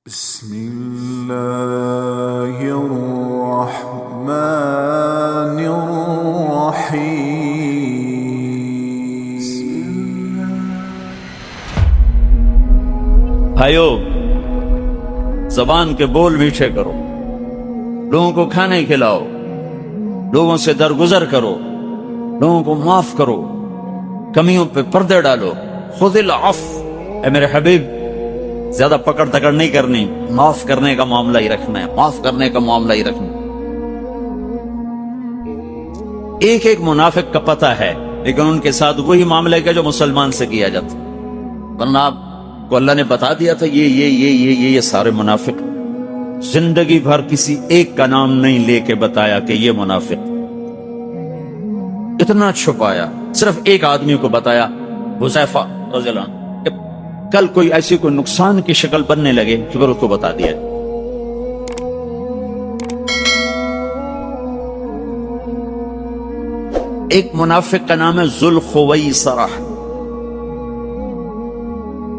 بسم الله الرحمن الرحيم. بھائیو، زبان کے بول میٹھے کرو، لوگوں کو کھانے کھلاؤ، لوگوں سے درگزر کرو، لوگوں کو معاف کرو، کمیوں پہ پردے ڈالو. خذ العفو، اے میرے حبیب، زیادہ پکڑ تکڑ نہیں کرنی، معاف کرنے کا معاملہ ہی رکھنا ہے، معاف کرنے کا معاملہ ہی رکھنا ہے. ایک ایک منافق کا پتہ ہے، لیکن ان کے ساتھ وہی معاملہ ہے جو مسلمان سے کیا جاتا. ورنہ آپ کو اللہ نے بتا دیا تھا یہ سارے منافق. زندگی بھر کسی ایک کا نام نہیں لے کے بتایا کہ یہ منافق. اتنا چھپایا، صرف ایک آدمی کو بتایا، حذیفہ رضی اللہ عنہ. کل کوئی ایسی کوئی نقصان کی شکل بننے لگے کہ پھر اس کو بتا دیا. ایک منافق کا نام ہے ذوالخویصرہ.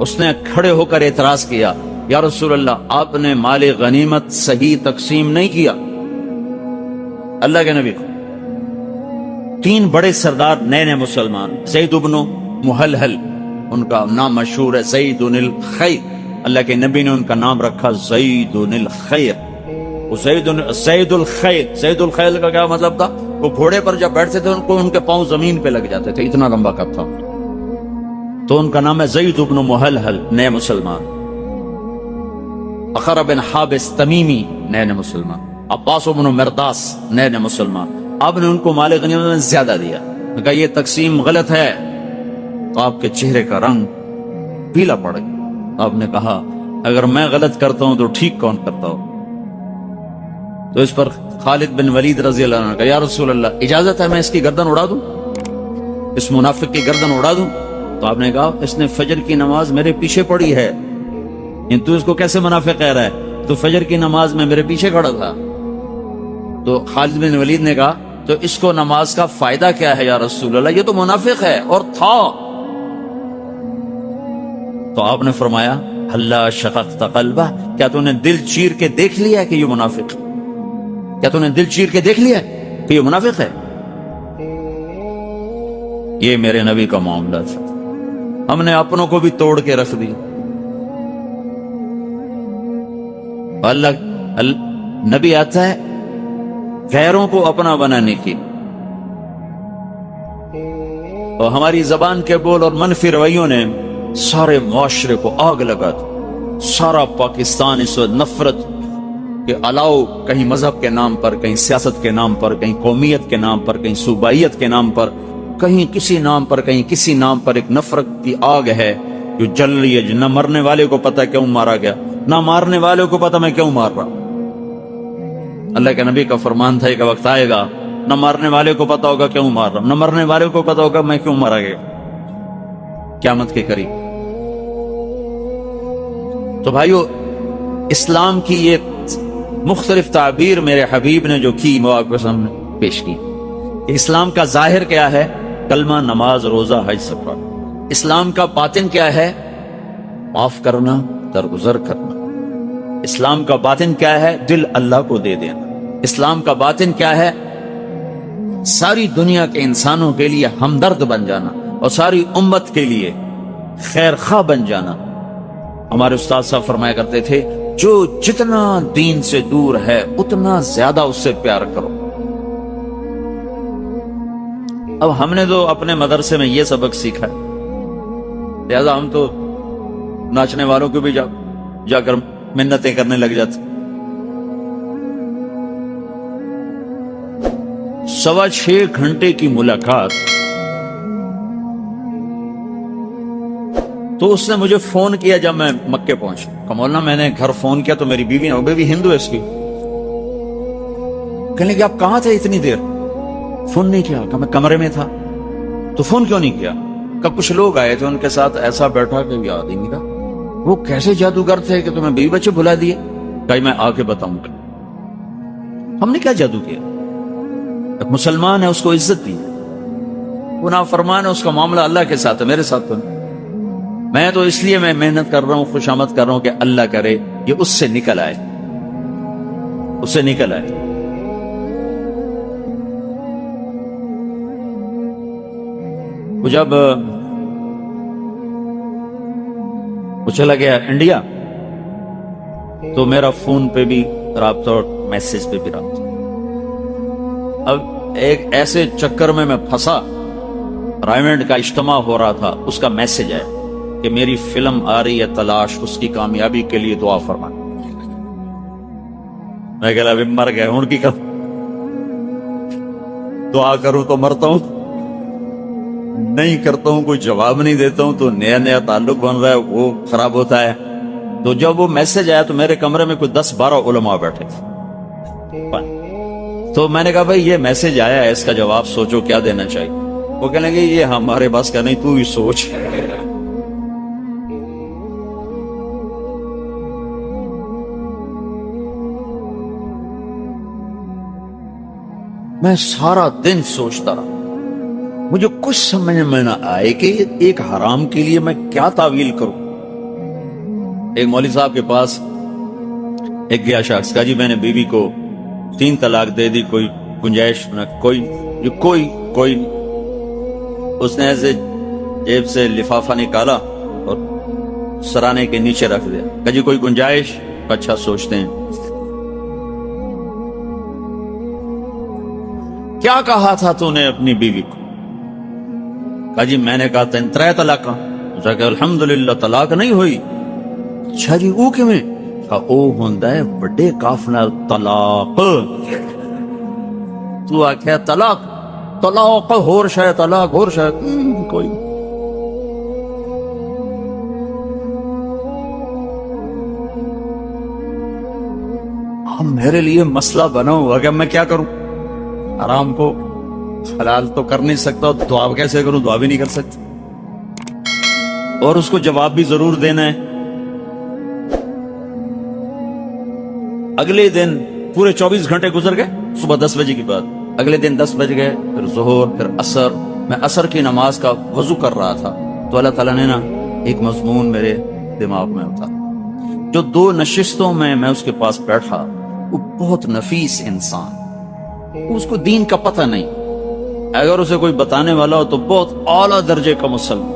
اس نے کھڑے ہو کر اعتراض کیا، یا رسول اللہ، آپ نے مال غنیمت صحیح تقسیم نہیں کیا. اللہ کے نبی کو تین بڑے سردار نئے مسلمان، زید بن محلحل، ان کا نام مشہور ہے زید الخیر. اللہ کے نبی نے ان کا نام رکھا زید الخیر. زید الخیر، زید الخیر کا کیا مطلب تھا؟ وہ گھوڑے پر جب بیٹھتے تھے ان کے پاؤں زمین پہ لگ جاتے تھے، اتنا لمبا قد تھا. تو ان کا نام ہے زید بن محلحل، نئے مسلمان. اخر بن حابس تمیمی، نئے مسلمان. عباس بن مرداس، نئے مسلمان. آپ نے ان کو مال غنیمت میں زیادہ دیا. کہا یہ تقسیم غلط ہے. تو آپ کے چہرے کا رنگ پیلا پڑ گیا. آپ نے کہا اگر میں غلط کرتا ہوں تو ٹھیک کون کرتا ہو؟ تو اس پر خالد بن ولید رضی اللہ عنہ کہا، یا رسول اللہ، اجازت ہے میں اس کی گردن اڑا دوں، اس منافق کی گردن اڑا دوں؟ تو آپ نے کہا اس نے فجر کی نماز میرے پیچھے پڑھی ہے، تو اس کو کیسے منافق کہہ رہا ہے؟ تو فجر کی نماز میں میرے پیچھے کھڑا تھا. تو خالد بن ولید نے کہا تو اس کو نماز کا فائدہ کیا ہے یا رسول اللہ؟ یہ تو منافق ہے اور تھا. تو آپ نے فرمایا اللہ شققت قلبہ، کیا تو نے دل چیر کے دیکھ لیا ہے کہ یہ منافق ہے؟ کیا تو نے دل چیر کے دیکھ لیا ہے کہ یہ منافق ہے؟ یہ میرے نبی کا معاملہ تھا. ہم نے اپنوں کو بھی توڑ کے رکھ دی. اللہ نبی آتا ہے غیروں کو اپنا بنانے کی، اور ہماری زبان کے بول اور منفی رویوں نے سارے معاشرے کو آگ لگا دی. سارا پاکستان اس وقت نفرت کے الاؤ، کہیں مذہب کے نام پر، کہیں سیاست کے نام پر، کہیں قومیت کے نام پر، کہیں صوبائیت کے نام پر، کہیں کسی نام پر، کہیں کسی نام پر ایک نفرت کی آگ ہے جو جل رہی ہے. نہ مرنے والے کو پتہ کیوں مارا گیا، نہ مارنے والے کو پتہ میں کیوں مار رہا. اللہ کے نبی کا فرمان تھا ایک وقت آئے گا نہ مارنے والے کو پتہ ہوگا کیوں مار رہا ہوں، نہ مرنے والے کو پتہ ہوگا میں کیوں مارا گیا قیامت کے قریب. تو بھائیو، اسلام کی یہ مختلف تعبیر میرے حبیب نے جو کی، وہ آپ کے سامنے پیش کی. اسلام کا ظاہر کیا ہے؟ کلمہ، نماز، روزہ، حج، صدقہ. اسلام کا باطن کیا ہے؟ معاف کرنا، درگزر کرنا. اسلام کا باطن کیا ہے؟ دل اللہ کو دے دینا. اسلام کا باطن کیا ہے؟ ساری دنیا کے انسانوں کے لیے ہمدرد بن جانا اور ساری امت کے لیے خیر خواہ بن جانا. ہمارے استاد صاحب فرمایا کرتے تھے جو جتنا دین سے دور ہے اتنا زیادہ اس سے پیار کرو. اب ہم نے تو اپنے مدرسے میں یہ سبق سیکھا ہے، لہذا ہم تو ناچنے والوں کو بھی جا کر منتیں کرنے لگ جاتے. 6.25 گھنٹے کی ملاقات. تو اس نے مجھے فون کیا جب میں مکے پہنچا. مولانا میں نے گھر فون کیا تو میری بیوی نے، وہ بیوی ہندو ہے اس کی، کہنے لگی آپ کہاں تھے اتنی دیر؟ فون نہیں کیا. کہ میں کمرے میں تھا. تو فون کیوں نہیں کیا؟ کہ کچھ لوگ آئے تھے ان کے ساتھ ایسا بیٹھا کہ یاد ہی نہیں رہا. وہ کیسے جادوگر تھے کہ تمہیں بیوی بچے بھلا دیے؟ کہ میں آ کے بتاؤں گا. ہم نے کیا جادو کیا؟ ایک مسلمان ہے، اس کو عزت دی. وہ نافرمان ہے، اس کا معاملہ اللہ کے ساتھ ہے، میرے ساتھ تو نہیں. میں تو اس لیے میں محنت کر رہا ہوں، خوشامد کر رہا ہوں کہ اللہ کرے یہ اس سے نکل آئے، اس سے نکل آئے۔ وہ جب وہ چلا گیا انڈیا تو میرا فون پہ بھی رابطہ اور میسج پہ بھی رابطہ۔ اب ایک ایسے چکر میں پھنسا، رائمنڈ کا اجتماع ہو رہا تھا، اس کا میسج ہے کہ میری فلم آ رہی ہے تلاش، اس کی کامیابی کے لیے دعا فرمائیں۔ میں کہا ابھی مر گئے ان کی دعا کروں تو مرتا ہوں، نہیں کرتا ہوں، کوئی جواب نہیں دیتا ہوں تو نیا نیا تعلق بن رہا ہے، وہ خراب ہوتا ہے۔ تو جب وہ میسج آیا تو میرے کمرے میں کوئی 10-12 علماء بیٹھے تھے، تو میں نے کہا بھائی یہ میسج آیا ہے، اس کا جواب سوچو کیا دینا چاہیے۔ وہ کہنے لگے یہ ہمارے بس کا نہیں، تو ہی سوچ۔ میں سارا دن سوچتا رہا، مجھے کچھ سمجھ میں نہ آئے کہ ایک حرام کے لیے میں کیا تعویل کروں۔ ایک مولوی صاحب کے پاس ایک گیا شخص، کہا جی میں نے بیوی کو 3 طلاق دے دی، کوئی گنجائش نہ، کوئی اس نے ایسے جیب سے لفافہ نکالا اور سرانے کے نیچے رکھ دیا، کہا جی کوئی گنجائش؟ اچھا سوچتے ہیں۔ کیا کہا تھا تو نے اپنی بیوی کو؟ کہا جی میں نے کہا 3 طلاق، کہ الحمدللہ طلاق نہیں ہوئی۔ اچھا جی وہ کیویں؟ کہا او ہوندا ہے بڑے کاف نال طلاق۔ تو آکھیا طلاق ہور شاید، طلاق ہور شاید، کوئی میرے لیے مسئلہ بنا ہوا کہ میں کیا کروں؟ حرام کو حلال تو کر نہیں سکتا، دعا کیسے کروں؟ دعا بھی نہیں کر سکتا، اور اس کو جواب بھی ضرور دینا ہے۔ اگلے دن پورے 24 گھنٹے گزر گئے، صبح 10 بجے کی بات، اگلے دن 10 بج گئے، پھر ظہر، پھر عصر۔ میں عصر کی نماز کا وضو کر رہا تھا تو اللہ تعالیٰ نے نا ایک مضمون میرے دماغ میں اتارا۔ جو 2 نشستوں میں اس کے پاس بیٹھا، وہ بہت نفیس انسان، اس کو دین کا پتہ نہیں، اگر اسے کوئی بتانے والا ہو تو بہت اعلیٰ درجے کا مسلمان۔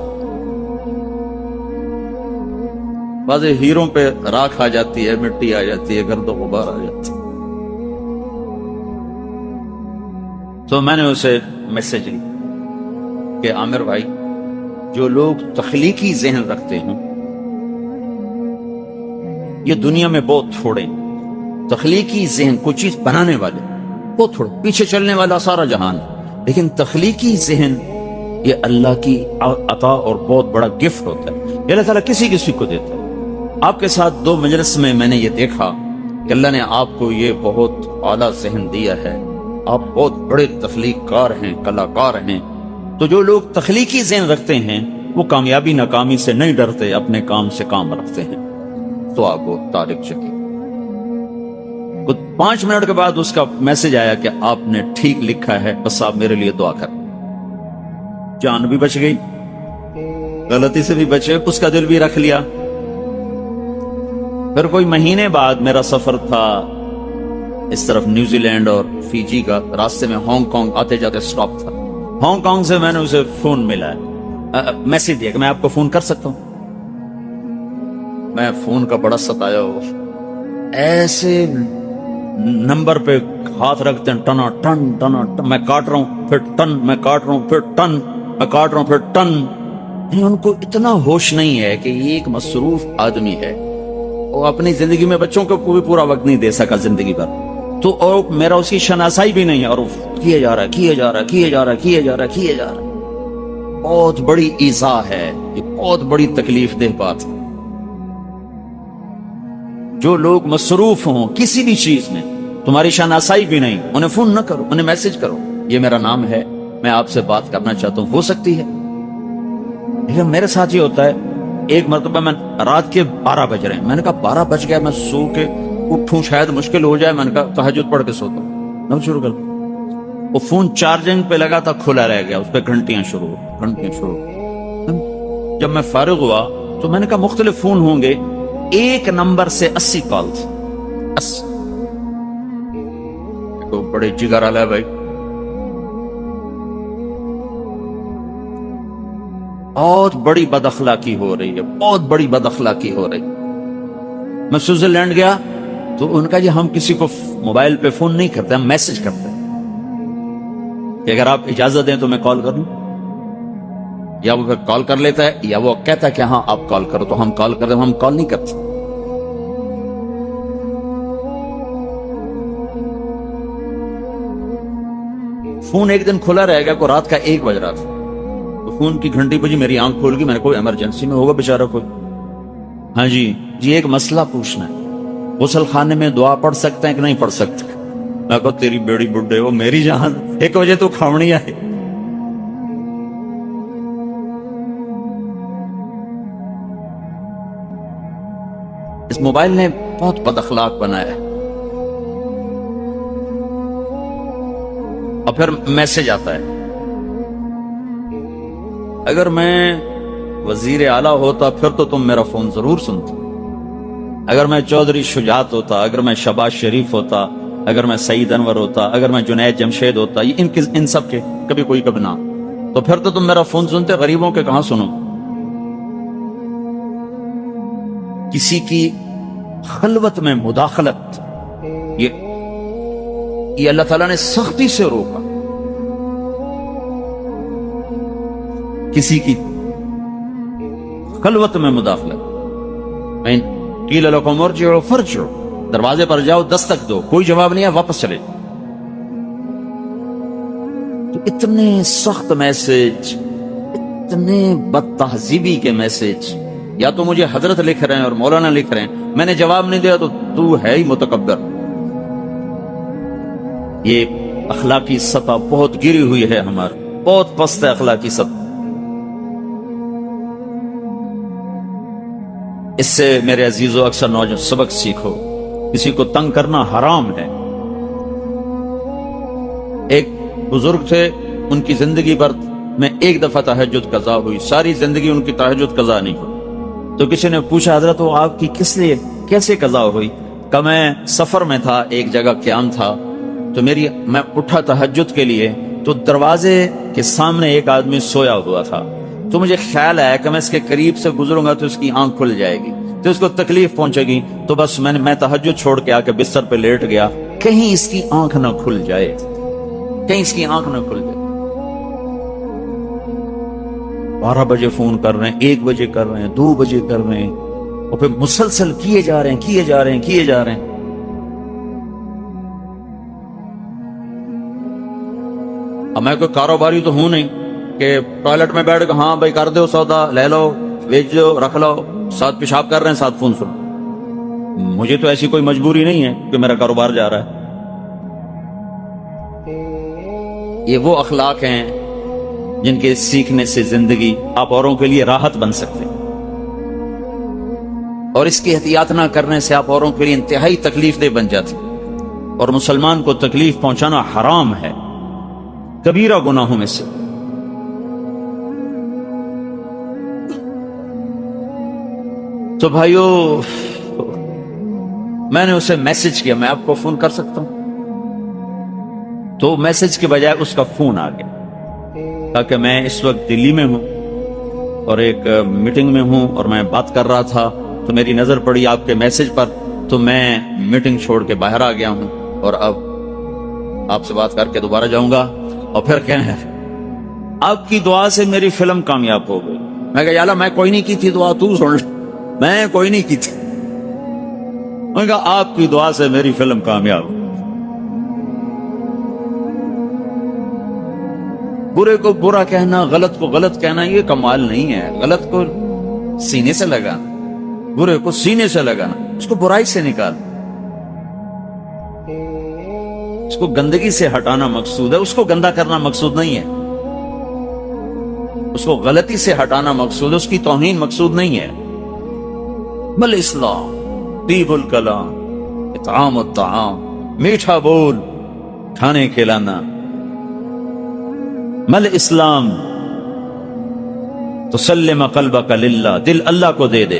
بعض ہیروں پہ راکھ آ جاتی ہے، مٹی آ جاتی ہے، گرد و غبار آ جاتی ہے۔ تو میں نے اسے میسج لی کہ عامر بھائی، جو لوگ تخلیقی ذہن رکھتے ہیں یہ دنیا میں بہت تھوڑے، تخلیقی ذہن کوئی چیز بنانے والے بہت تھوڑے، پیچھے چلنے والا سارا جہان، لیکن تخلیقی ذہن یہ اللہ کی عطا اور بہت بڑا گفٹ ہوتا ہے، یہ اللہ تعالیٰ کسی کسی کو دیتا ہے۔ آپ کے ساتھ 2 مجلس میں نے یہ دیکھا کہ اللہ نے آپ کو یہ بہت اعلیٰ ذہن دیا ہے، آپ بہت بڑے تخلیق کار ہیں، کلاکار ہیں۔ تو جو لوگ تخلیقی ذہن رکھتے ہیں وہ کامیابی ناکامی سے نہیں ڈرتے، اپنے کام سے کام رکھتے ہیں۔ تو آپ کو طارق چکی 5 منٹ کے بعد اس کا میسج آیا کہ آپ نے ٹھیک لکھا ہے، بس آپ میرے لیے دعا کر۔ جان بھی بچ گئی، غلطی سے بھی بچے، اس کا دل بھی رکھ لیا۔ پھر کوئی مہینے بعد میرا سفر تھا اس طرف نیوزی لینڈ اور فیجی کا، راستے میں ہانگ کانگ آتے جاتے سٹاپ تھا۔ ہانگ کانگ سے میں نے اسے فون ملا، میسج دیا کہ میں آپ کو فون کر سکتا ہوں۔ میں فون کا بڑا ستایا ہو، ایسے نمبر پہ ہاتھ رکھتے ہیں، ٹنا ٹن ٹنا ٹن، میں کاٹ رہا ہوں پھر ٹن، میں کاٹ رہا ہوں پھر ٹن، میں کاٹ رہا ہوں پھر ٹن۔ ان کو اتنا ہوش نہیں ہے کہ یہ ایک مصروف آدمی ہے، وہ اپنی زندگی میں بچوں کو بھی پورا وقت نہیں دے سکا زندگی بھر، تو اور میرا اس کی شناسائی بھی نہیں ہے، اور کیے جا رہا ہے، بہت بڑی ایذا ہے، یہ بہت بڑی تکلیف دہ بات ہے۔ جو لوگ مصروف ہوں کسی بھی چیز میں، تمہاری شناسائی بھی نہیں، انہیں فون نہ کرو، انہیں میسج کرو، یہ میرا نام ہے، میں آپ سے بات کرنا چاہتا ہوں، ہو سکتی ہے۔ لیکن میرے ساتھ یہ ہوتا ہے، ایک مرتبہ میں رات کے 12 بج رہے ہیں، میں نے کہا 12 بج گیا، میں سو کے اٹھوں شاید مشکل ہو جائے، میں نے کہا تہجد پڑھ کے سوتا ہوں، میں شروع کر دوں۔ وہ فون چارجنگ پہ لگا تھا، کھلا رہ گیا، اس پہ گھنٹیاں شروع۔ جب میں فارغ ہوا تو میں نے کہا مختلف فون ہوں گے، ایک نمبر سے 80 کال تھی. 80. تو بڑے جگر والا ہے بھائی. بہت بڑی بد اخلاقی ہو رہی ہے, بہت بڑی بد اخلاقی ہو رہی. میں سوئٹزرلینڈ گیا تو ان کا جی ہم کسی کو موبائل پہ فون نہیں کرتے, ہم میسج کرتے ہیں کہ اگر آپ اجازت دیں تو میں کال کر لوں. یا وہ کال کر لیتا ہے یا وہ کہتا ہے کہ ہاں آپ کال کرو, تو ہم کال کرتے ہیں. ہم کال نہیں کرتے. فون ایک دن کھلا رہے گا, کو رات کا 1 بج رہا تھا, تو فون کی گھنٹی بجی, میری آنکھ کھول گئی. میں نے کوئی ایمرجنسی میں ہوگا بیچارہ کوئی. ہاں جی ایک مسئلہ پوچھنا ہے, غسل خانے میں دعا پڑھ سکتے ہیں کہ نہیں پڑھ سکتے؟ میں کہا تیری بیڑی بڈھے وہ میری جان, 1 بجے تو کھاونی ہے. اس موبائل نے بہت بد اخلاق بنایا ہے. اور پھر میسج آتا ہے. اگر میں وزیر اعلیٰ ہوتا پھر تو تم میرا فون ضرور سنتے. اگر میں چودھری شجاعت ہوتا, اگر میں شہباز شریف ہوتا, اگر میں سعید انور ہوتا, اگر میں جنید جمشید ہوتا, ان سب کے کبھی کوئی کبھی نہ, تو پھر تو تم میرا فون سنتے. غریبوں کے کہاں سنو. کسی کی خلوت میں مداخلت یہ اللہ تعالیٰ نے سختی سے روکا. کسی کی خلوت میں مداخلت. قیل لکم ارجعوا فارجعوا, دروازے پر جاؤ, دستک دو, کوئی جواب نہیں ہے, واپس چلے. تو اتنے سخت میسج, اتنے بد تہذیبی کے میسج, یا تو مجھے حضرت لکھ رہے ہیں اور مولانا لکھ رہے ہیں, میں نے جواب نہیں دیا تو ہے ہی متکبر. یہ اخلاقی سطح بہت گری ہوئی ہے ہماری, بہت پست ہے اخلاقی سطح. اس سے میرے عزیزو اکثر نوجوان سبق سیکھو, کسی کو تنگ کرنا حرام ہے. ایک بزرگ تھے, ان کی زندگی بھر میں 1 دفعہ تہجد قضا ہوئی, ساری زندگی ان کی تہجد قضا نہیں ہوئی. تو کسی نے پوچھا حضرت وہ آپ کی کس لیے کیسے قضا ہوئی؟ کہ میں سفر میں تھا, ایک جگہ قیام تھا, تو میں اٹھا تہجد کے لیے, تو دروازے کے سامنے ایک آدمی سویا ہوا تھا, تو مجھے خیال آیا کہ میں اس کے قریب سے گزروں گا تو اس کی آنکھ کھل جائے گی, تو اس کو تکلیف پہنچے گی. تو بس میں تہجد چھوڑ کے آ کے بستر پہ لیٹ گیا, کہیں اس کی آنکھ نہ کھل جائے, کہیں اس کی آنکھ نہ کھل جائے. 12 بجے فون کر رہے ہیں, 1 بجے کر رہے ہیں, 2 بجے کر رہے ہیں, اور پھر مسلسل کیے جا رہے ہیں. اب میں کوئی کاروباری تو ہوں نہیں کہ ٹوائلٹ میں بیٹھ کے ہاں بھائی کر دو سودا, لے لو, بیچ دو, رکھ لو, ساتھ پیشاب کر رہے ہیں ساتھ فون سنو. مجھے تو ایسی کوئی مجبوری نہیں ہے کہ میرا کاروبار جا رہا ہے. یہ وہ اخلاق ہیں جن کے سیکھنے سے زندگی آپ اوروں کے لیے راحت بن سکتے ہیں, اور اس کی احتیاط نہ کرنے سے آپ اوروں کے لیے انتہائی تکلیف دہ بن جاتے ہیں. اور مسلمان کو تکلیف پہنچانا حرام ہے, کبیرہ گناہوں میں سے. تو بھائیو, میں نے اسے میسج کیا, میں آپ کو فون کر سکتا ہوں؟ تو میسج کے بجائے اس کا فون آ گیا, تاکہ میں اس وقت دلی میں ہوں اور ایک میٹنگ میں ہوں اور میں بات کر رہا تھا, تو میری نظر پڑی آپ کے میسج پر, تو میں میٹنگ چھوڑ کے باہر آ گیا ہوں, اور اب آپ سے بات کر کے دوبارہ جاؤں گا. اور پھر کہیں آپ کی دعا سے میری فلم کامیاب ہو گئی. میں کہا یا اللہ میں کوئی نہیں کی تھی دعا, تو سن, میں کوئی نہیں کی تھی. میں کہا آپ کی دعا سے میری فلم کامیاب ہو. برے کو برا کہنا, غلط کو غلط کہنا, یہ کمال نہیں ہے. غلط کو سینے سے لگانا, برے کو سینے سے لگانا, اس کو برائی سے نکالنا, اس کو گندگی سے ہٹانا مقصود ہے, اس کو گندا کرنا مقصود نہیں ہے. اس کو غلطی سے ہٹانا مقصود ہے, اس کی توہین مقصود نہیں ہے. بل اسلام طیب الکلام اطعام الطعام, میٹھا بول کھانے کھلانا. مل اسلام تسلم قلبک للہ, دل اللہ کو دے دے.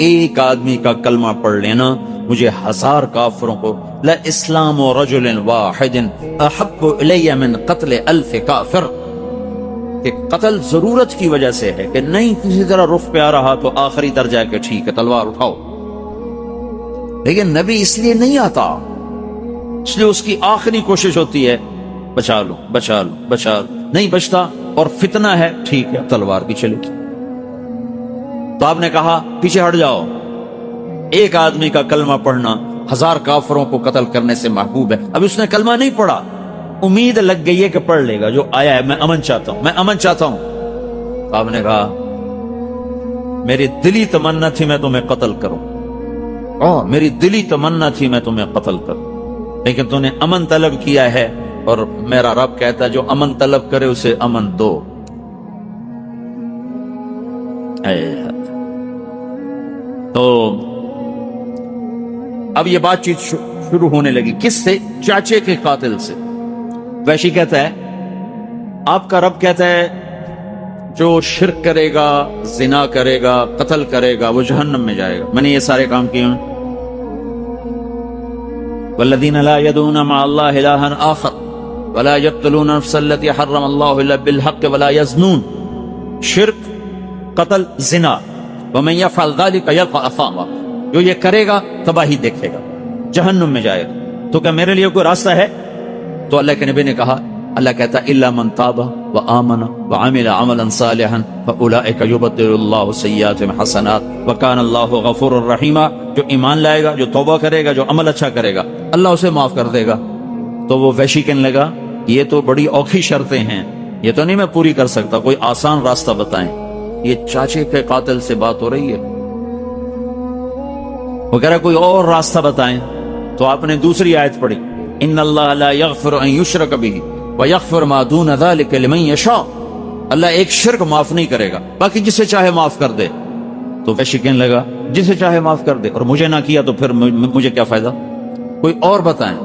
ایک آدمی کا کلمہ پڑھ لینا مجھے 1000 کافروں کو لاسلام رجل واحد احب الی من قتل 1000 کافر، کہ قتل ضرورت کی وجہ سے ہے کہ نہیں کسی طرح رخ پہ آ رہا تو آخری درجہ ہے کہ ٹھیک ہے تلوار اٹھاؤ، لیکن نبی اس لیے نہیں آتا، اس لیے اس کی آخری کوشش ہوتی ہے بچا لو بچا لو بچا لو، نہیں بچتا اور فتنہ ہے ٹھیک ہے تلوار بھی چلے گی۔ تو آپ نے کہا پیچھے ہٹ جاؤ، ایک آدمی کا کلمہ پڑھنا 1000 کافروں کو قتل کرنے سے محبوب ہے۔ اب اس نے کلمہ نہیں پڑھا، امید لگ گئی ہے کہ پڑھ لے گا، جو آیا ہے میں امن چاہتا ہوں، میں امن چاہتا ہوں۔ تو آپ نے کہا میری دلی تمنا تھی میں تمہیں قتل کروں، میری دلی تمنا تھی میں تمہیں قتل کروں، لیکن تو نے امن طلب کیا ہے، اور میرا رب کہتا ہے جو امن طلب کرے اسے امن دو۔ تو اب یہ بات چیت شروع ہونے لگی، کس سے؟ چاچے کے قاتل سے۔ وحشی کہتا ہے آپ کا رب کہتا ہے جو شرک کرے گا، زنا کرے گا، قتل کرے گا وہ جہنم میں جائے گا، میں نے یہ سارے کام کیے ہیں۔ والذین لا يدعون مع الله الها آخر ولا يقتلون النفس التي حرم الله الا بالحق ولا يزنون، شرک، قتل، زنا، ومن يفعل ذلك يلقى اثاما، جو یہ کرے گا تباہی دیکھے گا، جہنم میں جائے گا۔ تو کیا میرے لیے کوئی راستہ ہے؟ تو اللہ کے نبی نے کہا، اللہ کہتا الا من تاب وآمن وعمل عملا صالحا فاولئک یبدل اللہ سیئاتهم حسنات وکان اللہ غفور الرحیم، جو ایمان لائے گا، جو توبہ کرے گا، جو عمل اچھا کرے گا، اللہ اسے معاف کر دے گا۔ تو وہ وحشی کہنے لگا یہ تو بڑی اوکھی شرطیں ہیں، یہ تو نہیں میں پوری کر سکتا، کوئی آسان راستہ بتائیں۔ یہ چاچے کے قاتل سے بات ہو رہی ہے، وہ کہہ رہا کوئی اور راستہ بتائیں۔ تو آپ نے دوسری آیت پڑھی، ان اللہ لا یغفر ان یشرک بہ ویغفر ما دون ذلک لمن یشاء، اللہ ایک شرک معاف نہیں کرے گا، باقی جسے چاہے معاف کر دے۔ تو وحشی کہنے لگا جسے چاہے معاف کر دے، اور مجھے نہ کیا تو پھر مجھے کیا فائدہ، کوئی اور بتائیں،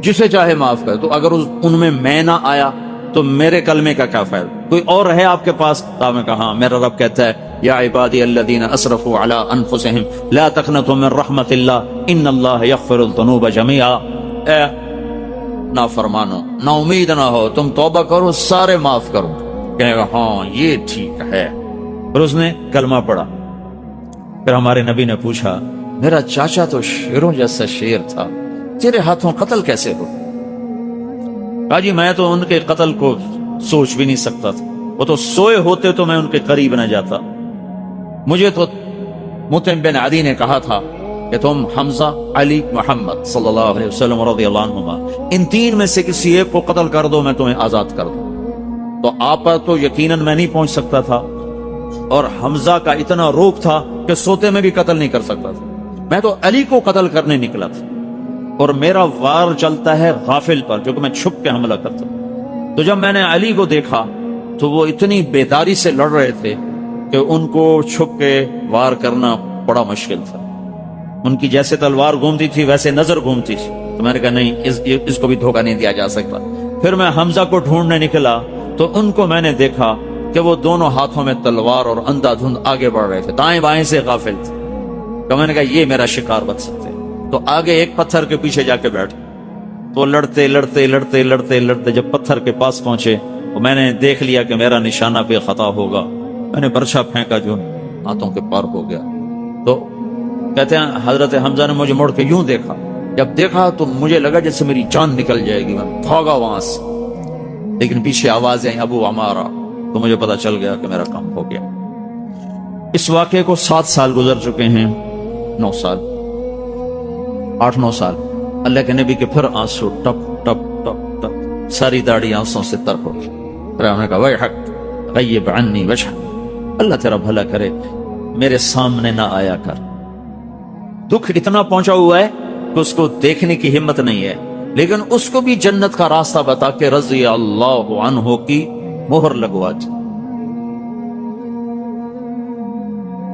جسے چاہے معاف کر۔ تو اگر ان میں نہ آیا تو میرے کلمے کا کیا فائدہ، کوئی اور ہے آپ کے پاس؟ تو میں کہا میرا رب کہتا ہے یا عبادی الذین اسرفوا علی انفسہم لا تقنطوا من رحمت اللہ ان اللہ یغفر الذنوب جميعا، اے نافرمانو نا امید نہ ہو، تم توبہ کرو سارے معاف کرو۔ کہنے گا ہاں یہ ٹھیک ہے، پھر اس نے کلمہ پڑھا۔ پھر ہمارے نبی نے پوچھا میرا چاچا تو شیروں جیسا شیر تھا، تیرے ہاتھوں قتل کیسے ہو؟ کہا جی میں تو ان کے قتل کو سوچ بھی نہیں سکتا تھا، وہ تو سوئے ہوتے تو میں ان کے قریب نہ جاتا، مجھے تو مطعم بن عدی نے کہا تھا کہ تم حمزہ، علی، محمد صلی اللہ علیہ وسلم رضی اللہ عنہما ان تین میں سے کسی ایک کو قتل کر دو میں تمہیں آزاد کر دوں۔ تو آپ پر تو یقیناً میں نہیں پہنچ سکتا تھا، اور حمزہ کا اتنا روک تھا کہ سوتے میں بھی قتل نہیں کر سکتا تھا، میں تو علی کو قتل کرنے نکلا تھا، اور میرا وار چلتا ہے غافل پر جو کہ میں چھپ کے حملہ کرتا ہوں۔ تو جب میں نے علی کو دیکھا تو وہ اتنی بیداری سے لڑ رہے تھے کہ ان کو چھپ کے وار کرنا بڑا مشکل تھا، ان کی جیسے تلوار گھومتی تھی ویسے نظر گھومتی تھی۔ تو میں نے کہا نہیں اس کو بھی دھوکہ نہیں دیا جا سکتا۔ پھر میں حمزہ کو ڈھونڈنے نکلا تو ان کو میں نے دیکھا کہ وہ دونوں ہاتھوں میں تلوار اور اندھا دھند آگے بڑھ رہے تھے، دائیں بائیں سے غافل تھے۔ تو میں نے کہا یہ میرا شکار بن سکتے، تو آگے ایک پتھر کے پیچھے جا کے بیٹھ، تو لڑتے لڑتے لڑتے لڑتے لڑتے جب پتھر کے پاس پہنچے تو میں نے دیکھ لیا کہ میرا نشانہ بے خطا ہوگا، میں نے برچھا پھینکا جو ہاتھوں کے پار ہو گیا۔ تو کہتے ہیں حضرت حمزہ نے مجھے مڑ کے یوں دیکھا، جب دیکھا تو مجھے لگا جیسے میری جان نکل جائے گی، میں بھاگا وہاں سے، لیکن پیچھے آوازیں ابو عمارہ، تو مجھے پتا چل گیا کہ میرا کام ہو گیا۔ اس واقعے کو 7 سال گزر چکے ہیں، 9 سال، 8-9 سال۔ اللہ کے نبی کے پھر آنسو ٹپ ٹپ ٹپ ٹپ، ساری داڑھی آنسوں سے تر ہو گئی۔ پھر ہم نے کہا ویحک غیب عنی وجہ، اللہ تیرا بھلا کرے میرے سامنے نہ آیا کر۔ دکھ اتنا پہنچا ہوا ہے کہ اس کو دیکھنے کی ہمت نہیں ہے، لیکن اس کو بھی جنت کا راستہ بتا کے رضی اللہ عنہ کی مہر لگوا دی۔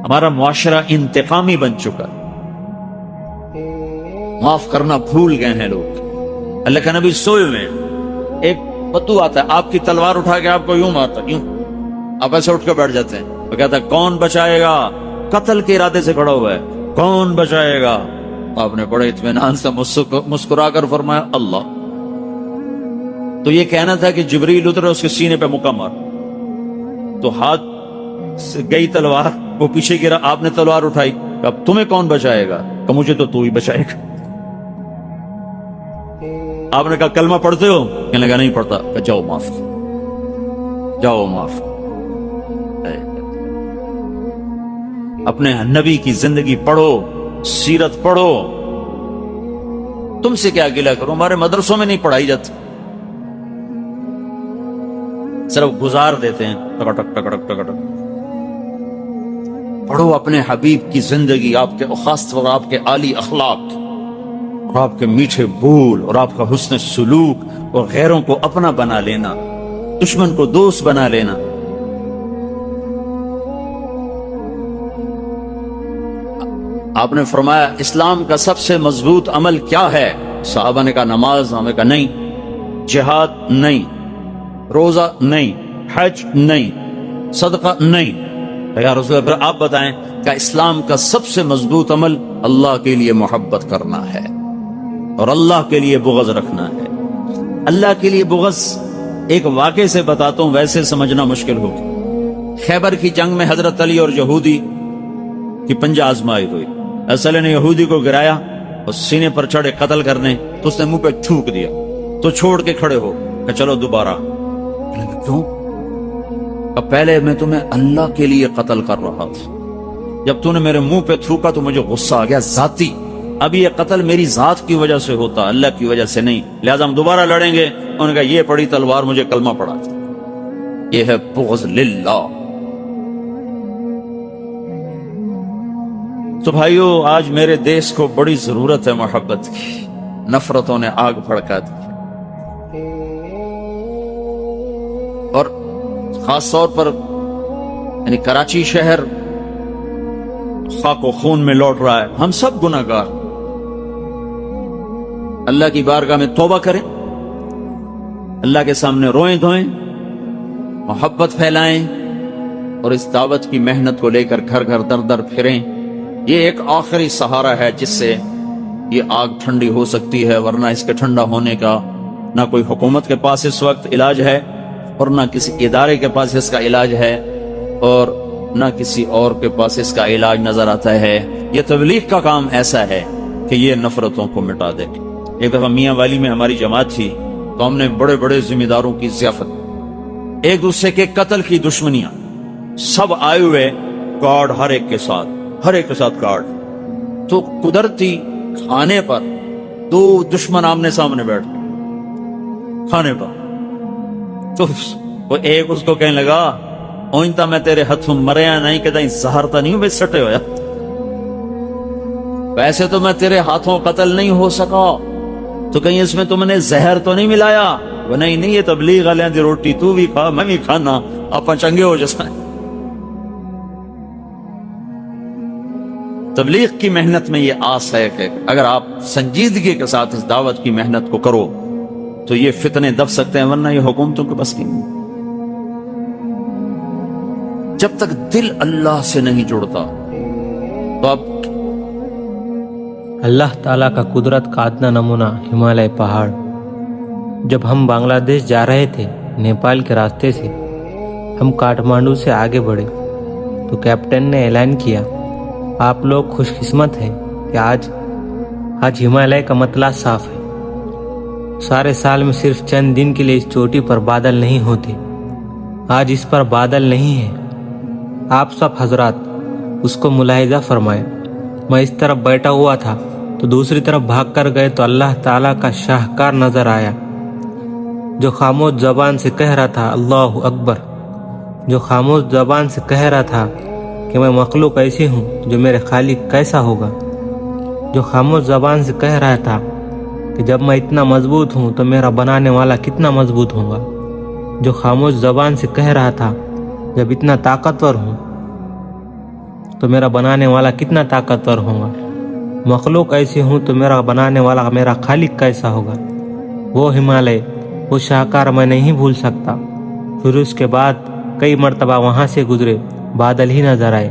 ہمارا معاشرہ انتقامی بن چکا، معاف کرنا بھول گئے ہیں لوگ۔ اللہ کا نبی سوئے میں ایک بدو آتا ہے، آپ کی تلوار اٹھا کے آپ کو یوں مارتا، یوں آپ ایسے اٹھ کے بیٹھ جاتے ہیں، وہ کہتا ہے کون بچائے گا، قتل کے ارادے سے کھڑا ہوا ہے، کون بچائے گا؟ آپ نے بڑے اطمینان سے مسکرا کر فرمایا اللہ۔ تو یہ کہنا تھا کہ جبریل اترے، اس کے سینے پہ مکہ مار، تو ہاتھ سے گئی تلوار، وہ پیچھے گرا، آپ نے تلوار اٹھائی، اب تمہیں کون بچائے گا؟ کہ مجھے تو ہی بچائے گا۔ آپ نے کہا کلمہ پڑھتے ہو؟ کہنے لگا نہیں پڑھتا۔ کہ جاؤ معاف، جاؤ معاف۔ اپنے نبی کی زندگی پڑھو، سیرت پڑھو۔ تم سے کیا گلہ کرو، ہمارے مدرسوں میں نہیں پڑھائی جاتی، صرف گزار دیتے ہیں ٹکٹک ٹکٹک ٹکٹک۔ پڑھو اپنے حبیب کی زندگی، آپ کے خاص طور آپ کے عالی اخلاق اور آپ کے میٹھے بول اور آپ کا حسن سلوک اور غیروں کو اپنا بنا لینا، دشمن کو دوست بنا لینا۔ آپ نے فرمایا اسلام کا سب سے مضبوط عمل کیا ہے؟ صحابہ نے کہا نماز، ہمیں کہا نہیں، جہاد نہیں، روزہ نہیں، حج نہیں، صدقہ نہیں۔ یا رسول اللہ پھر آپ بتائیں؟ کہ اسلام کا سب سے مضبوط عمل اللہ کے لیے محبت کرنا ہے اور اللہ کے لیے بغض رکھنا ہے۔ اللہ کے لیے بغض ایک واقعے سے بتاتا ہوں، ویسے سمجھنا مشکل ہوگی۔ خیبر کی جنگ میں حضرت علی اور یہودی کی پنجہ آزمائی ہوئی۔ اصل نے یہودی کو گرایا اور سینے پر چڑھے قتل کرنے، تو اس نے منہ پہ تھوک دیا، تو چھوڑ کے کھڑے ہو کہ چلو دوبارہ۔ کیوں؟ کہ پہلے میں تمہیں اللہ کے لیے قتل کر رہا تھا، جب تو نے میرے منہ پہ تھوکا تو مجھے غصہ آ گیا ذاتی، اب یہ قتل میری ذات کی وجہ سے ہوتا، اللہ کی وجہ سے نہیں، لہذا ہم دوبارہ لڑیں گے۔ انہوں نے کہا یہ پڑی تلوار، مجھے کلمہ پڑھا۔ یہ ہے بغض للہ۔ تو بھائیو، آج میرے دیش کو بڑی ضرورت ہے محبت کی، نفرتوں نے آگ بھڑکا دی، اور خاص طور پر یعنی کراچی شہر خاک و خون میں لوٹ رہا ہے۔ ہم سب گناہگار، اللہ کی بارگاہ میں توبہ کریں، اللہ کے سامنے روئیں دھوئیں، محبت پھیلائیں، اور اس دعوت کی محنت کو لے کر گھر گھر در در پھریں۔ یہ ایک آخری سہارا ہے جس سے یہ آگ ٹھنڈی ہو سکتی ہے، ورنہ اس کے ٹھنڈا ہونے کا نہ کوئی حکومت کے پاس اس وقت علاج ہے، اور نہ کسی ادارے کے پاس اس کا علاج ہے، اور نہ کسی اور کے پاس اس کا علاج نظر آتا ہے۔ یہ تبلیغ کا کام ایسا ہے کہ یہ نفرتوں کو مٹا دے۔ ایک دفعہ میاں والی میں ہماری جماعت تھی، تو ہم نے بڑے بڑے ذمہ داروں کی ضیافت، ایک دوسرے کے قتل کی دشمنیاں، سب آئے ہوئے، گارڈ ہر ایک کے ساتھ گارڈ، تو قدرتی کھانے پر دو دشمن آمنے سامنے بیٹھ کھانے پر، تو وہ ایک اس کو کہنے لگا اوئنتا میں تیرے ہاتھوں مریا نہیں کہ دیں زہرتا نہیں ہوں بے سٹے ہویا، ویسے تو میں تیرے ہاتھوں قتل نہیں ہو سکا، تو کہیں اس میں تم نے زہر تو نہیں ملایا؟ وہ نہیں، یہ تبلیغ والے دی روٹی تو بھی کھا میں بھی کھانا، آپ چنگے ہو جیسا۔ تبلیغ کی محنت میں یہ آس ہے کہ اگر آپ سنجیدگی کے ساتھ اس دعوت کی محنت کو کرو تو یہ فتنے دب سکتے ہیں، ورنہ یہ حکومتوں کے بس نہیں۔ جب تک دل اللہ سے نہیں جڑتا تو آپ اللہ تعالیٰ کا قدرت کا ادنا نمونہ ہمالیہ پہاڑ۔ جب ہم بنگلہ دیش جا رہے تھے نیپال کے راستے سے، ہم کاٹمانڈو سے آگے بڑھے تو کیپٹن نے اعلان کیا آپ لوگ خوش قسمت ہیں کہ آج ہمالیہ کا مطلع صاف ہے، سارے سال میں صرف چند دن کے لیے اس چوٹی پر بادل نہیں ہوتے، آج اس پر بادل نہیں ہے۔ آپ سب حضرات اس کو ملاحظہ فرمائے۔ میں اس طرف بیٹھا ہوا تھا تو دوسری طرف بھاگ کر گئے تو اللہ تعالیٰ کا شاہکار نظر آیا، جو خاموش زبان سے کہہ رہا تھا اللہ اکبر، جو خاموش زبان سے کہہ رہا تھا کہ میں مخلوق ایسی ہوں جو میرے خالق کیسا ہوگا، جو خاموش زبان سے کہہ رہا تھا کہ جب میں اتنا مضبوط ہوں تو میرا بنانے والا کتنا مضبوط ہوگا، جو خاموش زبان سے کہہ رہا تھا جب اتنا طاقتور ہوں تو میرا بنانے والا کتنا طاقتور ہوگا، مخلوق ایسی ہوں تو میرا بنانے والا میرا خالق کیسا ہوگا۔ وہ ہمالیہ، وہ شاہکار میں نہیں بھول سکتا۔ پھر اس کے بعد کئی مرتبہ وہاں سے گزرے، بادل ہی نظر آئے،